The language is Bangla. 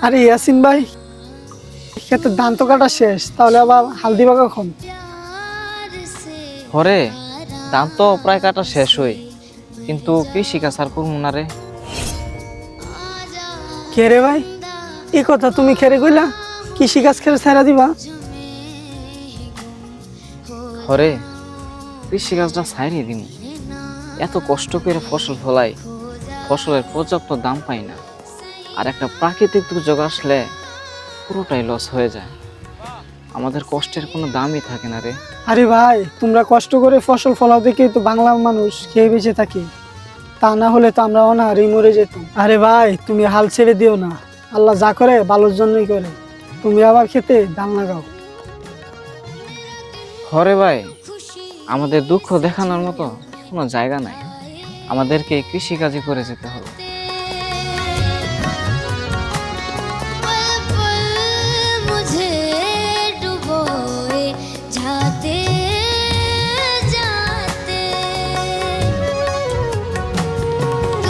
আরে ইয়াসিন ভাই, ক্ষেতের ধান তো কাটা শেষ, তাহলে আবার হাল দিবা কখন? হরে, ধান তো প্রায় কাটা শেষ হই, কিন্তু কৃষি কাজ আর করবো না রে। কে রে ভাই, এই কথা তুমি খেরে কইলা? কৃষি কাজ খেরে ছাড়া দিবা? হরে, কৃষি কাজটা ছাইড়িয়ে দিন। এত কষ্ট করে ফসল ফলাই, ফসলের পর্যাপ্ত দাম পাই না, আর একটা প্রাকৃতিক দুর্যোগ আসলে পুরোটাই লস হয়ে যায়। আমাদের কষ্টের কোনো দামই থাকে না রে। আরে ভাই, তোমরা কষ্ট করে ফসল ফলাও দেখেই তো বাংলার মানুষ খেয়ে বেঁচে থাকি, তা না হলে তো আমরা অনাহারেই মরে যেতাম। আরে ভাই, তুমি হাল ছেড়ে দিও না, আল্লাহ যা করে ভালোর জন্যই করে। তুমি আবার খেতে ধান লাগাও। হরে ভাই, আমাদের দুঃখ দেখানোর মতো কোনো জায়গা নাই, আমাদেরকে কৃষিকাজই করে যেতে হবে।